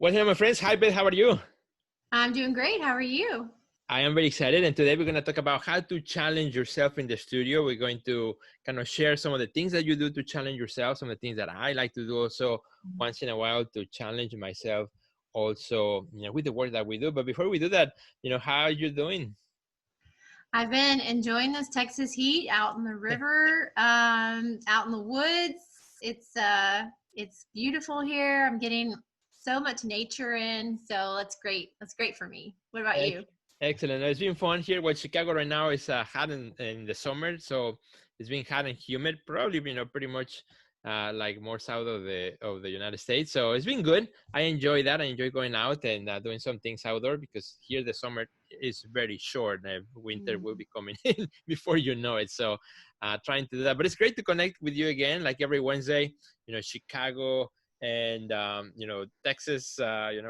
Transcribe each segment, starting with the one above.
Well, hello, my friends. Hi, Beth. How are you? I'm doing great. How are you? I am very excited. And today we're going to talk about how to challenge yourself in the studio. We're going to kind of share some of the things that you do to challenge yourself, some of the things that I like to do also once in a while to challenge myself also, with the work that we do. But before we do that, how are you doing? I've been enjoying this Texas heat out in the river, out in the woods. It's beautiful here. I'm getting so much nature in, so that's great. That's great for me. What about you? Excellent. It's been fun here. Well, Chicago right now is hot in the summer, so it's been hot and humid. Probably, pretty much like more south of the United States. So it's been good. I enjoy that. I enjoy going out and doing some things outdoor because here the summer is very short. Winter will be coming in before you know it. So trying to do that. But it's great to connect with you again, like every Wednesday. Chicago and Texas,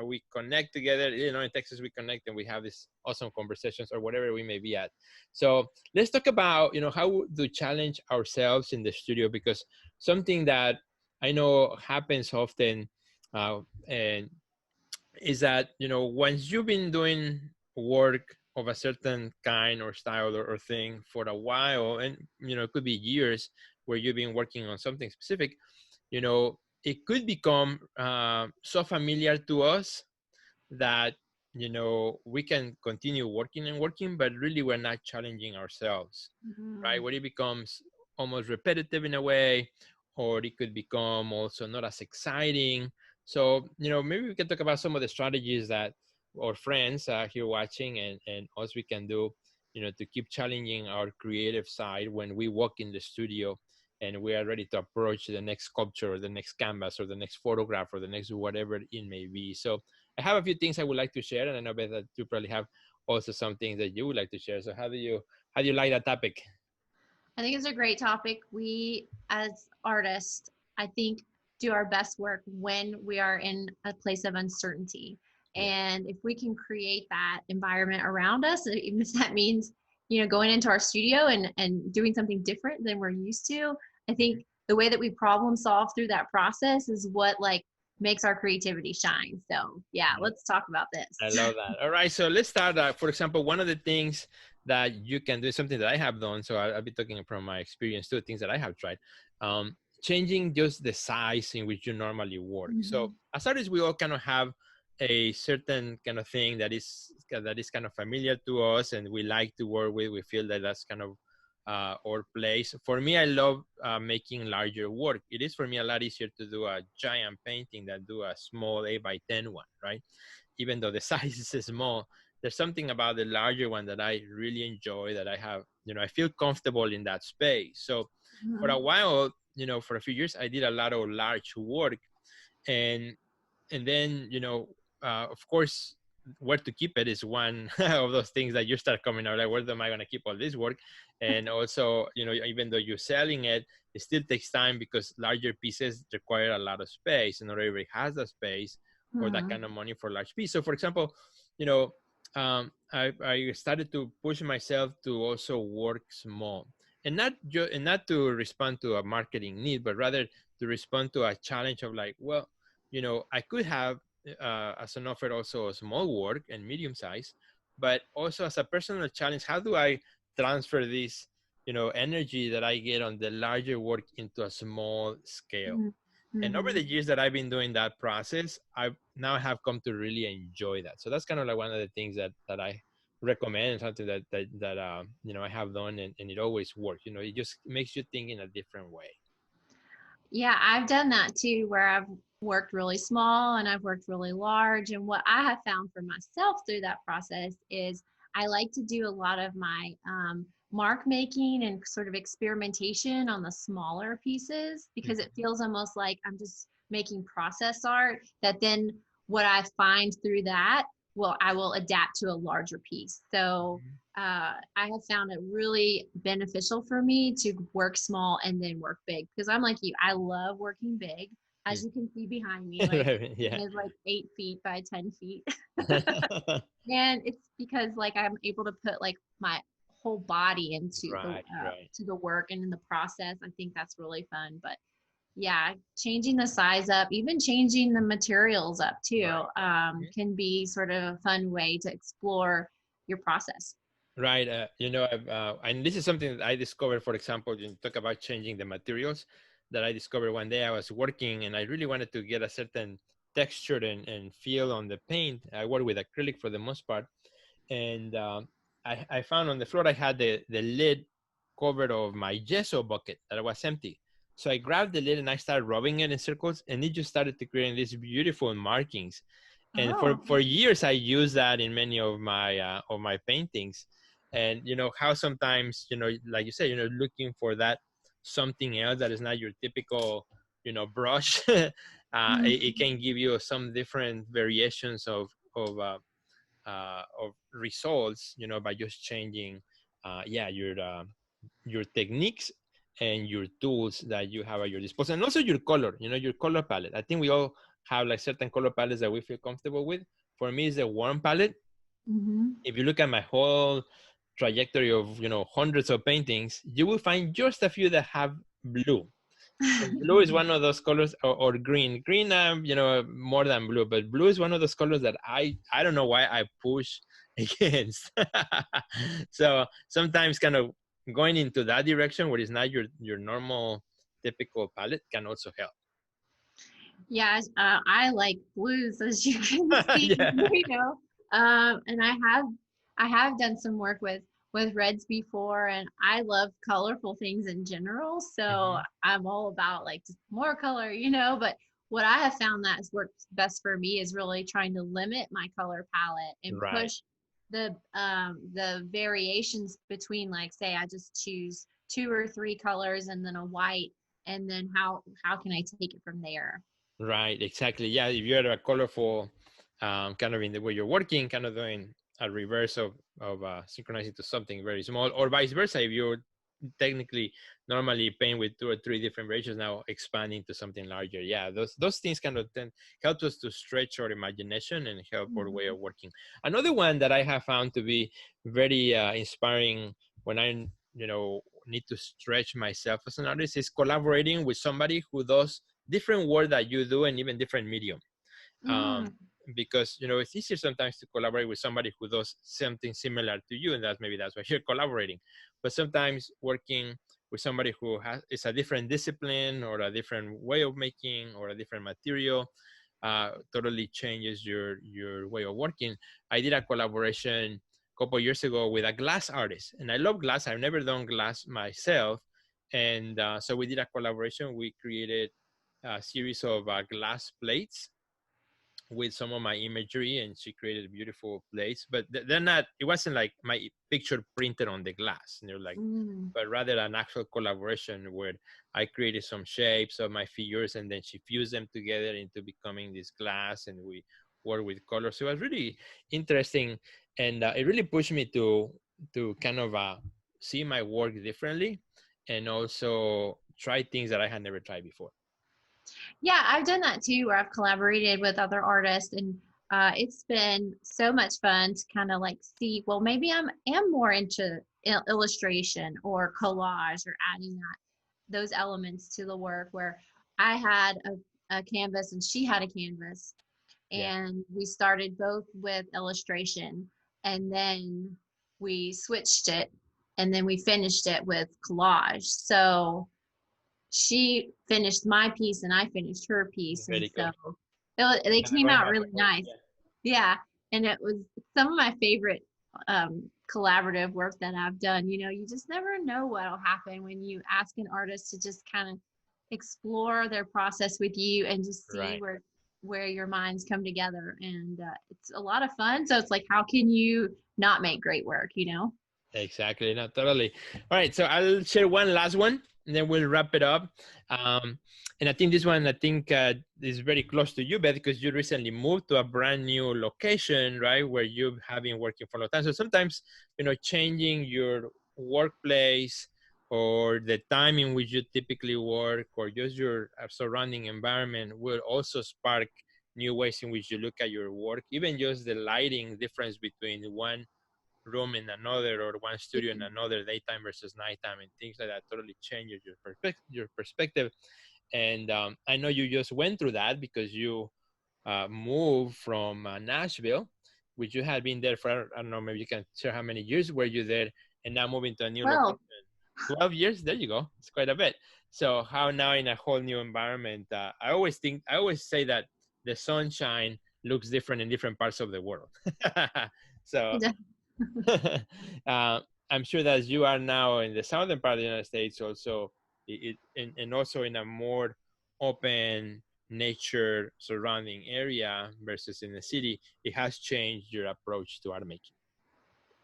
we connect together. In Texas we connect and we have these awesome conversations or whatever we may be at. So let's talk about how to challenge ourselves in the studio, because something that I know happens often, and is that once you've been doing work of a certain kind or style or thing for a while, and it could be years where you've been working on something specific, it could become so familiar to us that we can continue working and working, but really we're not challenging ourselves, right? Where it becomes almost repetitive in a way, or it could become also not as exciting. So maybe we can talk about some of the strategies that our friends here watching and us we can do to keep challenging our creative side when we walk in the studio and we are ready to approach the next sculpture or the next canvas or the next photograph or the next whatever it may be. So I have a few things I would like to share, and I know, Beth, that you probably have also some things that you would like to share. So how do you like that topic? I think it's a great topic. We, as artists, I think, do our best work when we are in a place of uncertainty. Yeah. And if we can create that environment around us, even if that means, going into our studio and doing something different than we're used to, I think the way that we problem solve through that process is what makes our creativity shine. So yeah, let's talk about I this. love that. All right, so let's start. For example, one of the things that you can do is something that I have done. So I'll be talking from my experience too, things that I have tried. Changing just the size in which you normally work. So as artists, we all kind of have a certain kind of thing that is kind of familiar to us, and we like to work with. We feel that that's kind of our place. For me, I love making larger work. It is for me a lot easier to do a giant painting than do a small 8x10 one, right? Even though the size is small, there's something about the larger one that I really enjoy, that I have, I feel comfortable in that space. So for a while, for a few years, I did a lot of large work, and then of course, where to keep it is one of those things that you start coming out like, where am I going to keep all this work? And also, even though you're selling it, it still takes time because larger pieces require a lot of space, and not everybody has the space or that kind of money for a large piece. So for example, I started to push myself to also work small, and not to respond to a marketing need, but rather to respond to a challenge of like, well, I could have as an offer also a small work and medium size, but also as a personal challenge, how do I transfer this, energy that I get on the larger work into a small scale? And over the years that I've been doing that process, I now have come to really enjoy that. So that's kind of like one of the things that I recommend, and something that I have done, and it always works. It just makes you think in a different way. Yeah, I've done that too, where I've worked really small and I've worked really large. And what I have found for myself through that process is I like to do a lot of my mark making and sort of experimentation on the smaller pieces, because it feels almost like I'm just making process art that then what I find through that, well, I will adapt to a larger piece. So I have found it really beneficial for me to work small and then work big, because I'm like you, I love working big. As you can see behind me, Yeah. is like 8 feet by 10 feet. And it's because I'm able to put my whole body into the Right, right. to the work and in the process. I think that's really fun. But Yeah, changing the size up, even changing the materials up too, Right. Mhm. can be sort of a fun way to explore your process. Right. And this is something that I discovered, for example, you talk about changing the materials that I discovered one day. I was working and I really wanted to get a certain texture and feel on the paint. I work with acrylic for the most part. And I found on the floor, I had the lid covered of my gesso bucket that was empty. So I grabbed the lid and I started rubbing it in circles and it just started to create these beautiful markings. And Oh. for years, I used that in many of my paintings. And you know how sometimes, like you said, looking for that something else that is not your typical, brush. It Mhm. can give you some different variations of results, by just changing, your techniques and your tools that you have at your disposal, and also your color, your color palette. I think we all have like certain color palettes that we feel comfortable with. For me, it's the warm palette. Mhm. If you look at my whole trajectory of hundreds of paintings, you will find just a few that have blue. And blue is one of those colors, or green. Green, more than blue, but blue is one of those colors that I don't know why I push against. So sometimes, kind of going into that direction where it's not your normal typical palette can also help. Yes, I like blues, as you can see, Yeah. and I have done some work with reds before, and I love colorful things in general. So Hmm. I'm all about like just more color. But what I have found that has worked best for me is really trying to limit my color palette and Right. push the variations between, like, say I just choose two or three colors and then a white, and then how can I take it from there? Right, exactly. Yeah, if you're a colorful, kind of in the way you're working, kind of doing a reverse of synchronizing to something very small, or vice versa. If you're technically normally paint with two or three different variations, now expanding to something larger. Yeah, those things kind of help us to stretch our imagination and help our way Mhm. of working. Another one that I have found to be very inspiring when I need to stretch myself as an artist is collaborating with somebody who does different work that you do and even different medium. Mm, um, because it's easier sometimes to collaborate with somebody who does something similar to you, and that's why you're collaborating. But sometimes working with somebody who has is a different discipline or a different way of making or a different material, totally changes your way of working. I did a collaboration a couple years ago with a glass artist, and I love glass. I've never done glass myself, and so we did a collaboration. We created a series of glass plates with some of my imagery, and she created beautiful plates, but they're not, it wasn't like my picture printed on the glass, like, mm. but rather an actual collaboration where I created some shapes of my figures and then she fused them together into becoming this glass, and we work with colors. So it was really interesting, and it really pushed me to kind of see my work differently, and also try things that I had never tried before. Yeah, I've done that too, where I've collaborated with other artists, and it's been so much fun to kind of like see, well, maybe am more into illustration or collage or adding those elements to the work, where I had a canvas and she had a canvas, Yeah, and we started both with illustration, and then we switched it, and then we finished it with collage. So she finished my piece and I finished her piece, and very so cool. they Kind of came going out back really and forth. nice. Yeah, and it was some of my favorite collaborative work that I've done. You just never know what'll happen when you ask an artist to just kind of explore their process with you and just see Right. where your minds come together, and it's a lot of fun. So it's like, how can you not make great work? Exactly. No, totally. All right. So I'll share one last one and then we'll wrap it up. Um, and I think this one, is very close to you, Beth, because you recently moved to a brand new location, right? Where you have been working for a long time. So sometimes, changing your workplace or the time in which you typically work or just your surrounding environment will also spark new ways in which you look at your work, even just the lighting difference between one room in another or one studio in another, daytime versus nighttime, and things like that totally changes your perspective. And I know you just went through that because you moved from Nashville, which you had been there for, I don't know, maybe you can share how many years were you there, and now moving to a new location. Well, 12 years, there you go. It's quite a bit. So how now in a whole new environment, I always say that the sunshine looks different in different parts of the world. So I'm sure that you are now in the southern part of the United States also, and also in a more open nature surrounding area versus in the city, it has changed your approach to art making.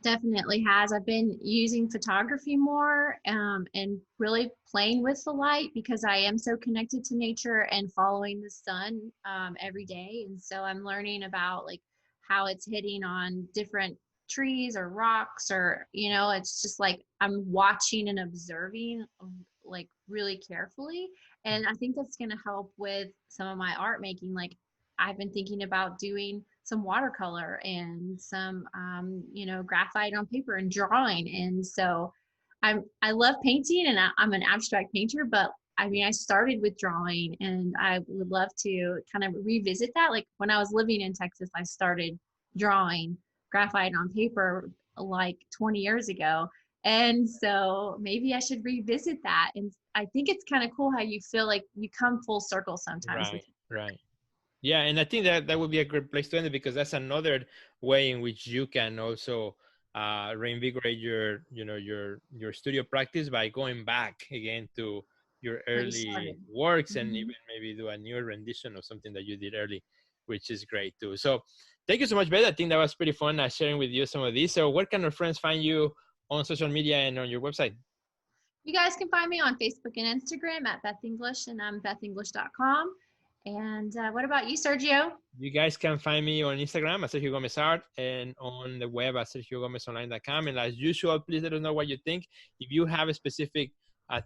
definitely has. I've been using photography more and really playing with the light because I am so connected to nature and following the sun every day. And so I'm learning about like how it's hitting on different trees or rocks or, it's just like I'm watching and observing like really carefully. And I think that's going to help with some of my art making. Like I've been thinking about doing some watercolor and some graphite on paper and drawing. And so I love painting and I'm an abstract painter, but I mean I started with drawing and I would love to kind of revisit that. Like when I was living in Texas, I started drawing graphite on paper like 20 years ago. And so maybe I should revisit that. And I think it's kind of cool how you feel like you come full circle sometimes with. Right, right. Yeah, and I think that that would be a great place to end it because that's another way in which you can also reinvigorate your studio practice by going back again to your Where you early started. works and Mhm. even maybe do a new rendition of something that you did early, which is great too. So thank you so much, Beth. I think that was pretty fun sharing with you some of these. So where can our friends find you on social media and on your website? You guys can find me on Facebook and Instagram at Beth English, and I'm bethenglish.com. And what about you, Sergio? You guys can find me on Instagram at Sergio Gomez Art and on the web at sergiogomezonline.com. And as usual, please let us know what you think. If you have a specific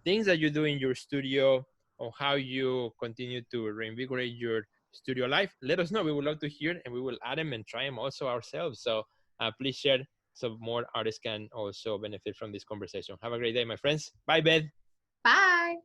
things that you do in your studio or how you continue to reinvigorate your studio life, let us know. We would love to hear and we will add them and try them also ourselves. So please share so more artists can also benefit from this conversation. Have a great day, my friends. Bye, Beth. Bye.